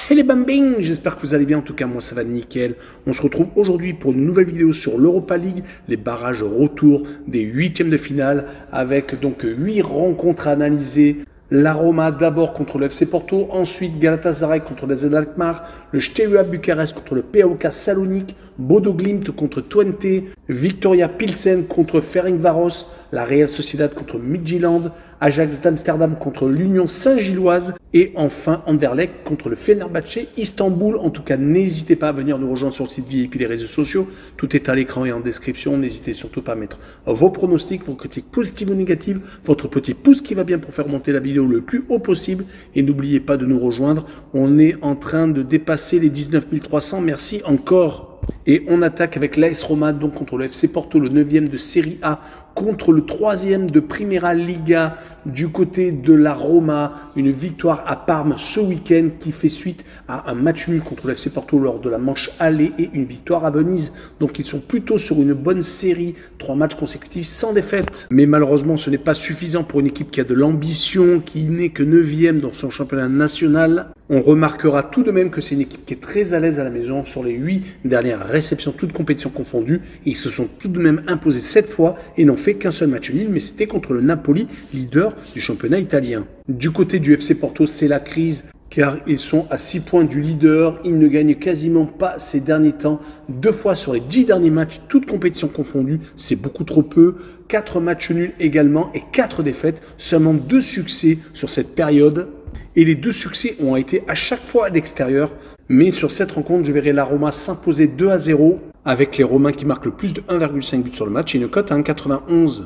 Hey les bambins, j'espère que vous allez bien, en tout cas moi ça va nickel. On se retrouve aujourd'hui pour une nouvelle vidéo sur l'Europa League, les barrages retour des huitièmes de finale, avec donc 8 rencontres à analyser. La Roma d'abord contre le FC Porto, ensuite Galatasaray contre les AZ Alkmaar, le Steaua Bucarest contre le PAOK Salonique, Bodo Glimt contre Twente, Victoria Pilsen contre Ferencváros, la Real Sociedad contre Midtjylland, Ajax d'Amsterdam contre l'Union Saint-Gilloise et enfin Anderlecht contre le Fenerbahçe Istanbul. En tout cas, n'hésitez pas à venir nous rejoindre sur le site VIP et les réseaux sociaux. Tout est à l'écran et en description. N'hésitez surtout pas à mettre vos pronostics, vos critiques positives ou négatives, votre petit pouce qui va bien pour faire monter la vidéo le plus haut possible. Et n'oubliez pas de nous rejoindre. On est en train de dépasser les 19 300. Merci encore. Et on attaque avec l'AS Roma, donc contre le FC Porto, le 9e de Serie A, contre le 3e de Primera Liga du côté de la Roma. Une victoire à Parme ce week-end qui fait suite à un match nul contre le FC Porto lors de la manche aller et une victoire à Venise. Donc ils sont plutôt sur une bonne série, 3 matchs consécutifs sans défaite. Mais malheureusement ce n'est pas suffisant pour une équipe qui a de l'ambition, qui n'est que 9e dans son championnat national. On remarquera tout de même que c'est une équipe qui est très à l'aise à la maison sur les 8 dernières réceptions, toutes compétitions confondues. Ils se sont tout de même imposés 7 fois et n'ont fait qu'un seul match nul, mais c'était contre le Napoli, leader du championnat italien. Du côté du FC Porto, c'est la crise car ils sont à 6 points du leader. Ils ne gagnent quasiment pas ces derniers temps. 2 fois sur les 10 derniers matchs, toutes compétitions confondues, c'est beaucoup trop peu. 4 matchs nuls également et 4 défaites, seulement 2 succès sur cette période. Et les 2 succès ont été à chaque fois à l'extérieur. Mais sur cette rencontre, je verrai la Roma s'imposer 2-0 avec les Romains qui marquent le plus de 1,5 but sur le match et une cote à 1,91.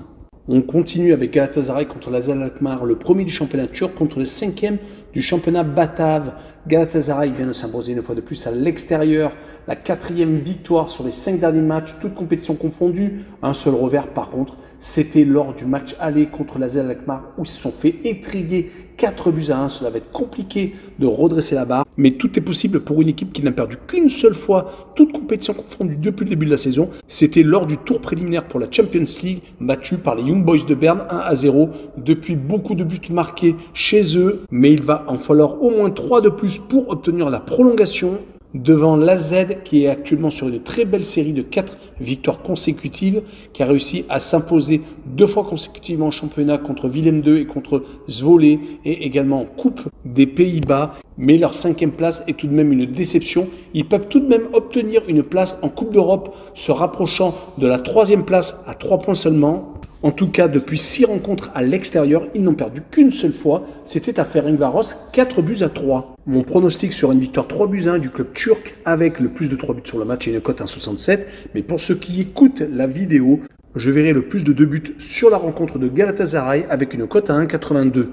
On continue avec Galatasaray contre l'AZ Alkmaar, le premier du championnat turc contre le 5e du championnat batave. Galatasaray vient de s'imposer une fois de plus à l'extérieur. La 4e victoire sur les 5 derniers matchs, toutes compétitions confondues. Un seul revers par contre, c'était lors du match aller contre l'AZ Alkmaar où ils se sont fait étriller 4-1. Cela va être compliqué de redresser la barre. Mais tout est possible pour une équipe qui n'a perdu qu'une seule fois, toute compétition confondue depuis le début de la saison. C'était lors du tour préliminaire pour la Champions League, battu par les Young Boys de Berne 1-0. Depuis, beaucoup de buts marqués chez eux, mais il va en falloir au moins 3 de plus pour obtenir la prolongation. Devant l'AZ qui est actuellement sur une très belle série de 4 victoires consécutives, qui a réussi à s'imposer 2 fois consécutivement en championnat contre Willem II et contre Zwolle et également en Coupe des Pays-Bas. Mais leur 5e place est tout de même une déception. Ils peuvent tout de même obtenir une place en Coupe d'Europe, se rapprochant de la 3e place à 3 points seulement. En tout cas, depuis 6 rencontres à l'extérieur, ils n'ont perdu qu'une seule fois. C'était à Ferencváros, 4-3. Mon pronostic sur une victoire 3-1 du club turc avec le plus de 3 buts sur le match et une cote à 1,67. Mais pour ceux qui écoutent la vidéo, je verrai le plus de 2 buts sur la rencontre de Galatasaray avec une cote à 1,82.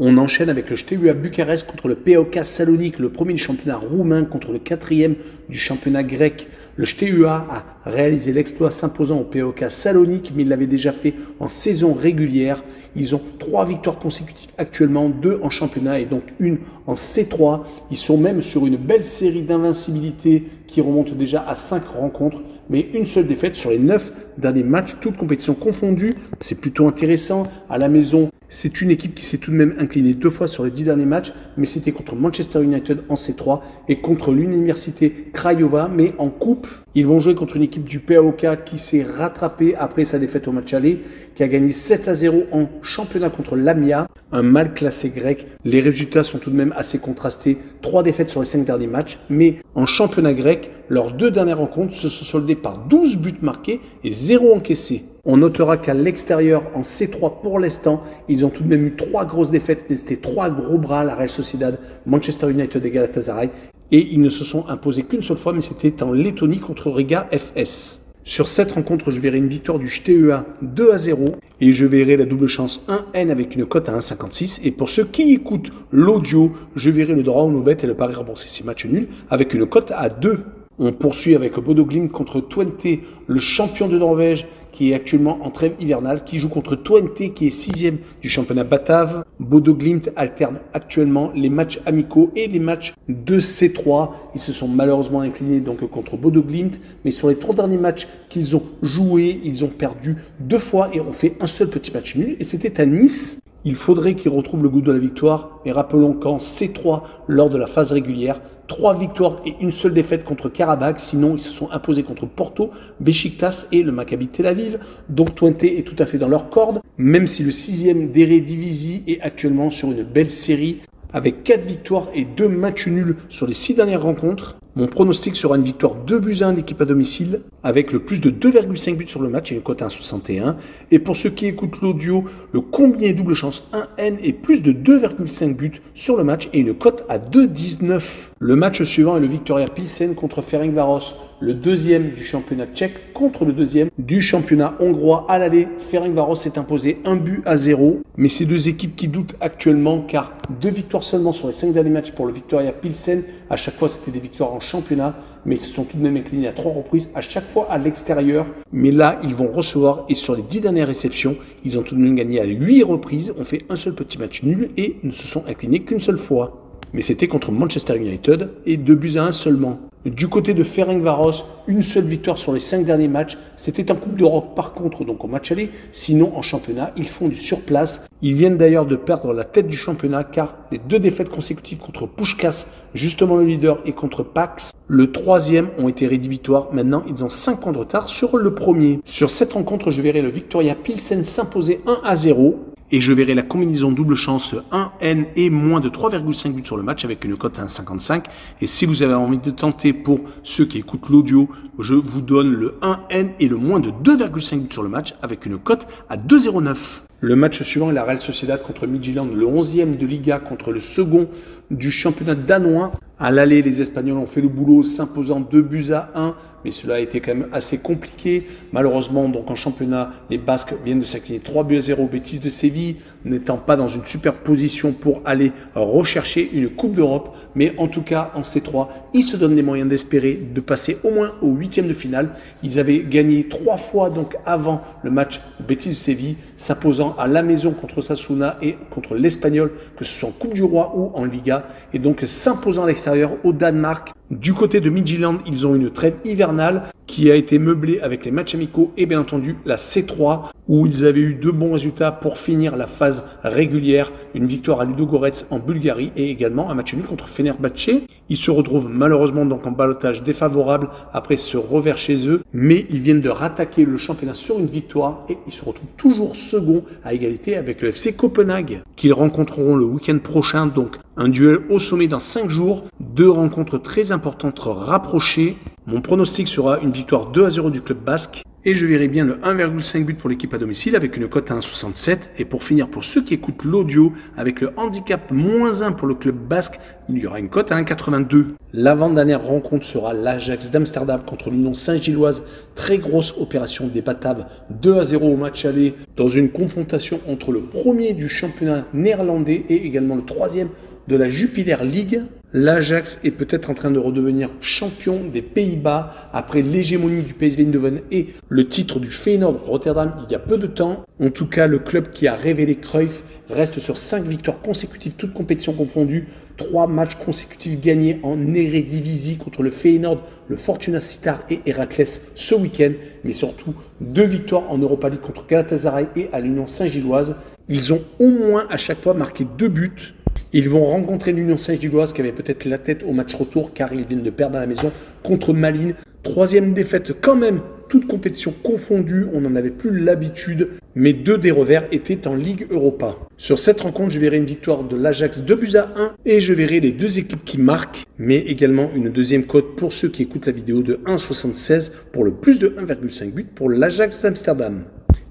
On enchaîne avec le Steaua Bucarest contre le PAOK Salonique, le premier du championnat roumain contre le 4e du championnat grec. Le Steaua a réalisé l'exploit s'imposant au PAOK Salonique, mais il l'avait déjà fait en saison régulière. Ils ont 3 victoires consécutives actuellement, 2 en championnat et donc une en C3. Ils sont même sur une belle série d'invincibilité qui remonte déjà à 5 rencontres, mais une seule défaite sur les 9 derniers matchs, toutes compétitions confondues. C'est plutôt intéressant. À la maison, c'est une équipe qui s'est tout de même inclinée 2 fois sur les 10 derniers matchs, mais c'était contre Manchester United en C3 et contre l'Université Craiova, mais en coupe. Ils vont jouer contre une équipe du PAOK qui s'est rattrapée après sa défaite au match aller, qui a gagné 7-0 en championnat contre l'Amia, un mal classé grec. Les résultats sont tout de même assez contrastés. 3 défaites sur les 5 derniers matchs, mais en championnat grec, leurs 2 dernières rencontres se sont soldées par 12 buts marqués et 0 encaissés. On notera qu'à l'extérieur, en C3 pour l'instant, ils ont tout de même eu 3 grosses défaites, mais c'était 3 gros bras, la Real Sociedad, Manchester United et Galatasaray. Et ils ne se sont imposés qu'une seule fois, mais c'était en Lettonie contre Riga FS. Sur cette rencontre, je verrai une victoire du Steaua 2-0 et je verrai la double chance 1N avec une cote à 1,56. Et pour ceux qui écoutent l'audio, je verrai le draw no bet et le pari remboursé ces matchs nuls avec une cote à 2. On poursuit avec Bodo Glimt contre Twente, le champion de Norvège qui est actuellement en trêve hivernale, qui joue contre Twente qui est 6e du championnat batave. Bodo Glimt alterne actuellement les matchs amicaux et les matchs de C3. Ils se sont malheureusement inclinés donc contre Bodo Glimt, mais sur les 3 derniers matchs qu'ils ont joués, ils ont perdu 2 fois et ont fait un seul petit match nul et c'était à Nice. Il faudrait qu'ils retrouvent le goût de la victoire, mais rappelons qu'en C3, lors de la phase régulière, 3 victoires et une seule défaite contre Karabakh, sinon ils se sont imposés contre Porto, Beşiktaş et le Maccabi Tel Aviv, donc Twente est tout à fait dans leur corde, même si le 6e d'Eredivisie est actuellement sur une belle série, avec 4 victoires et 2 matchs nuls sur les 6 dernières rencontres. Mon pronostic sera une victoire 2-1 d'équipe à domicile, avec le plus de 2,5 buts sur le match et une cote à 1,61. Et pour ceux qui écoutent l'audio, le combiné double chance 1N et plus de 2,5 buts sur le match et une cote à 2,19. Le match suivant est le Viktoria Pilsen contre Ferencváros, le 2e du championnat tchèque contre le 2e du championnat hongrois. À l'aller, Ferencváros s'est imposé 1-0, mais ces deux équipes qui doutent actuellement, car 2 victoires seulement sur les 5 derniers matchs pour le Viktoria Pilsen. À chaque fois, c'était des victoires en championnat, mais ils se sont tout de même inclinés à 3 reprises, à chaque fois à l'extérieur. Mais là, ils vont recevoir, et sur les 10 dernières réceptions, ils ont tout de même gagné à 8 reprises, ont fait un seul petit match nul et ne se sont inclinés qu'une seule fois. Mais c'était contre Manchester United et 2-1 seulement. Du côté de Ferencváros, une seule victoire sur les 5 derniers matchs. C'était en Coupe d'Europe par contre, donc au match aller. Sinon, en championnat, ils font du surplace. Ils viennent d'ailleurs de perdre la tête du championnat car les 2 défaites consécutives contre Puskás, justement le leader, et contre Pax, le 3e, ont été rédhibitoires. Maintenant, ils ont 5 points de retard sur le premier. Sur cette rencontre, je verrai le Viktoria Pilsen s'imposer 1-0. Et je verrai la combinaison double chance 1N et moins de 3,5 buts sur le match avec une cote à 1,55. Et si vous avez envie de tenter, pour ceux qui écoutent l'audio, je vous donne le 1N et le moins de 2,5 buts sur le match avec une cote à 2,09. Le match suivant est la Real Sociedad contre Midtjylland, le 11e de Liga contre le 2e du championnat danois. À l'aller, les Espagnols ont fait le boulot, s'imposant 2-1, mais cela a été quand même assez compliqué. Malheureusement, donc en championnat, les Basques viennent de s'incliner 3-0 au Betis de Séville, n'étant pas dans une super position pour aller rechercher une Coupe d'Europe. Mais en tout cas, en C3, ils se donnent les moyens d'espérer de passer au moins au 8e de finale. Ils avaient gagné 3 fois donc avant le match Betis de Séville, s'imposant à la maison contre Osasuna et contre l'Espagnol, que ce soit en Coupe du Roi ou en Liga, et donc s'imposant à l'extérieur au Danemark. Du côté de Midtjylland, ils ont une trêve hivernale qui a été meublée avec les matchs amicaux et bien entendu la C3 où ils avaient eu 2 bons résultats pour finir la phase régulière. Une victoire à Ludogorets en Bulgarie et également un match nul contre Fenerbahçe. Ils se retrouvent malheureusement donc en ballottage défavorable après ce revers chez eux, mais ils viennent de rattaquer le championnat sur une victoire et ils se retrouvent toujours second à égalité avec le FC Copenhague qu'ils rencontreront le week-end prochain. Donc un duel au sommet dans 5 jours, 2 rencontres très importantes rapprochées. Mon pronostic sera une victoire 2-0 du club basque et je verrai bien le 1,5 but pour l'équipe à domicile avec une cote à 1,67. Et pour finir, pour ceux qui écoutent l'audio, avec le handicap -1 pour le club basque, il y aura une cote à 1,82. L'avant-dernière rencontre sera l'Ajax d'Amsterdam contre l'Union Saint-Gilloise. Très grosse opération des Bataves, 2-0 au match aller dans une confrontation entre le premier du championnat néerlandais et également le 3e de la Jupiler League. L'Ajax est peut-être en train de redevenir champion des Pays-Bas après l'hégémonie du PSV Eindhoven et le titre du Feyenoord Rotterdam il y a peu de temps. En tout cas, le club qui a révélé Cruyff reste sur 5 victoires consécutives, toutes compétitions confondues, 3 matchs consécutifs gagnés en Eredivisie contre le Feyenoord, le Fortuna Sittard et Héraclès ce week-end, mais surtout 2 victoires en Europa League contre Galatasaray et à l'Union Saint-Gilloise. Ils ont au moins à chaque fois marqué 2 buts. Ils vont rencontrer l'Union Saint-Gilloise qui avait peut-être la tête au match retour car ils viennent de perdre à la maison contre Malines. 3e défaite quand même, toute compétition confondue, on n'en avait plus l'habitude, mais 2 des revers étaient en Ligue Europa. Sur cette rencontre, je verrai une victoire de l'Ajax 2-1 et je verrai les 2 équipes qui marquent, mais également une deuxième cote pour ceux qui écoutent la vidéo de 1,76 pour le plus de 1,5 but pour l'Ajax d'Amsterdam.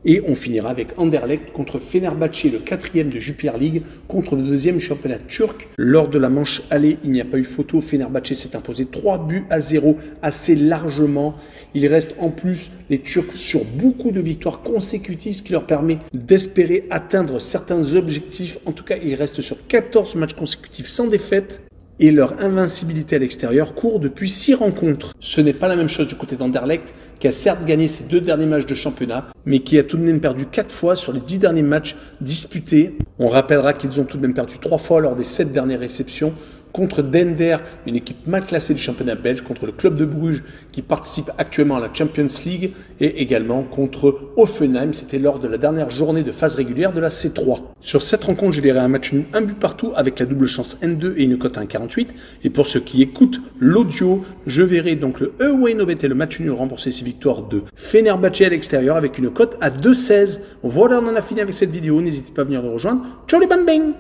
Et on finira avec Anderlecht contre Fenerbahçe, le 4e de Jupiler League, contre le 2e championnat turc. Lors de la manche aller, il n'y a pas eu photo. Fenerbahçe s'est imposé 3-0 assez largement. Il reste en plus les Turcs sur beaucoup de victoires consécutives, ce qui leur permet d'espérer atteindre certains objectifs. En tout cas, ils restent sur 14 matchs consécutifs sans défaite. Et leur invincibilité à l'extérieur court depuis 6 rencontres. Ce n'est pas la même chose du côté d'Anderlecht, qui a certes gagné ses 2 derniers matchs de championnat, mais qui a tout de même perdu 4 fois sur les 10 derniers matchs disputés. On rappellera qu'ils ont tout de même perdu 3 fois lors des 7 dernières réceptions. contre Dender, une équipe mal classée du championnat belge, contre le club de Bruges qui participe actuellement à la Champions League et également contre Hoffenheim. C'était lors de la dernière journée de phase régulière de la C3. Sur cette rencontre, je verrai un match nul, un but partout avec la double chance N2 et une cote à 1,48. Et pour ceux qui écoutent l'audio, je verrai donc le Away No Bet et le match nul rembourser ses victoires de Fenerbahçe à l'extérieur avec une cote à 2,16. Voilà, on en a fini avec cette vidéo. N'hésitez pas à venir nous rejoindre. Ciao les bang bang!